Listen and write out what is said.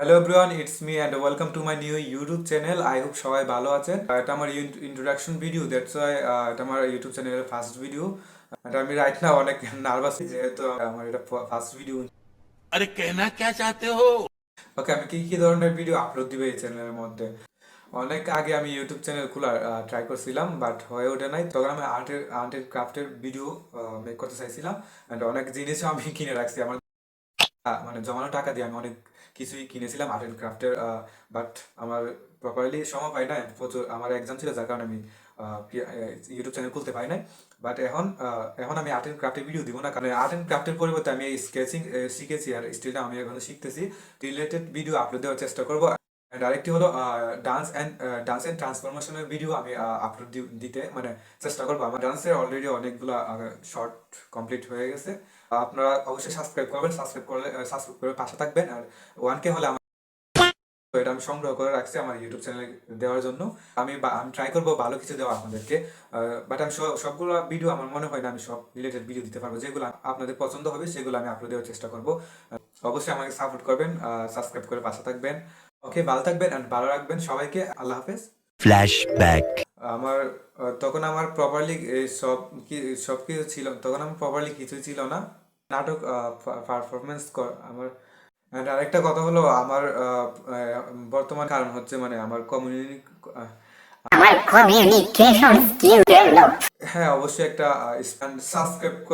Hello everyone, it's me and welcome to my new YouTube channel. I hope সবাই ভালো আছেন। এটা আমার ইন্ট্রোডাকশন ভিডিও, দ্যাটস ওয়াই এটা আমার ইউটিউব চ্যানেলের ফার্স্ট ভিডিও। আমি রাইট নাও অনেক নার্ভাস যেহেতু আমার এটা ফার্স্ট ভিডিও। अरे कहना क्या चाहते हो। ওকে, আমি কি কি ধরনের ভিডিও আপলোড দিবে এই চ্যানেলের মধ্যে? অনেক আগে আমি ইউটিউব চ্যানেল খোলার ট্রাই করছিলাম, বাট হয়ে ওঠে নাই। তখন আমি আর্টের ক্রাফটের ভিডিও মেক করতে চাইছিলাম, অ্যান্ড অনেক জিনিসও আমি কিনে রাখছি আমার মানে জমানো টাকা দিয়ে। আমি অনেক কিছুই কিনেছিলাম আর্ট অ্যান্ড ক্রাফটের, বাট আমার প্রপারলি সময় পাই না। প্রচুর আমার এক্সাম ছিল, যার কারণে আমি ইউটিউব চ্যানেল খুলতে পাই নাই। বাট এখন আমি আর্ট অ্যান্ড ক্রাফটের ভিডিও দিব না, কারণ আর্ট অ্যান্ড ক্রাফটের পরিবর্তে আমি এই স্কেচিং শিখেছি, আর স্টিলটা আমি এখনো শিখতেছি। রিলেটেড ভিডিও আপলোড দেওয়ার চেষ্টা করবো। অ্যান্ড আরেকটি হলো ডান্স অ্যান্ড ট্রান্সফরমেশনের ভিডিও আমি আপলোড দিতে মানে চেষ্টা করবো। আমার ডান্সের অলরেডি অনেকগুলো শর্ট কমপ্লিট হয়ে গেছে। আপনারা অবশ্যই সাবস্ক্রাইব করবেন, সাবস্ক্রাইব করে পাশে থাকবেন। আর 1K হলে আমার, তো এটা আমি সংগ্রহ করে রাখছি আমার ইউটিউব চ্যানেলে দেওয়ার জন্য। আমি ট্রাই করবো ভালো কিছু দেওয়া আপনাদেরকে। বাট আমি সবগুলো ভিডিও আমার মনে হয় না আমি সব রিলেটেড ভিডিও দিতে পারবো। যেগুলো আপনাদের পছন্দ হবে সেগুলো আমি আপলোড দেওয়ার চেষ্টা করবো। অবশ্যই আমাকে সাপোর্ট করবেন, সাবস্ক্রাইব করে পাশে থাকবেন। ওকে, ভালো থাকবেন অ্যান্ড ভালো রাখবেন সবাইকে। আল্লাহ হাফেজ। Flashback. আমার তখন আমার প্রপারলি সব কিছু ছিল, তখন আমার প্রপারলি কিছুই ছিল না। নাটক পারফরমেন্স আমার। And আরেকটা কথা হলো, আমার বর্তমান কারণ হচ্ছে মানে আমার আমার কমিউনিকেশন স্কিল ডেভেলপ। হ্যাঁ, অবশ্যই একটা সাবস্ক্রাইব করে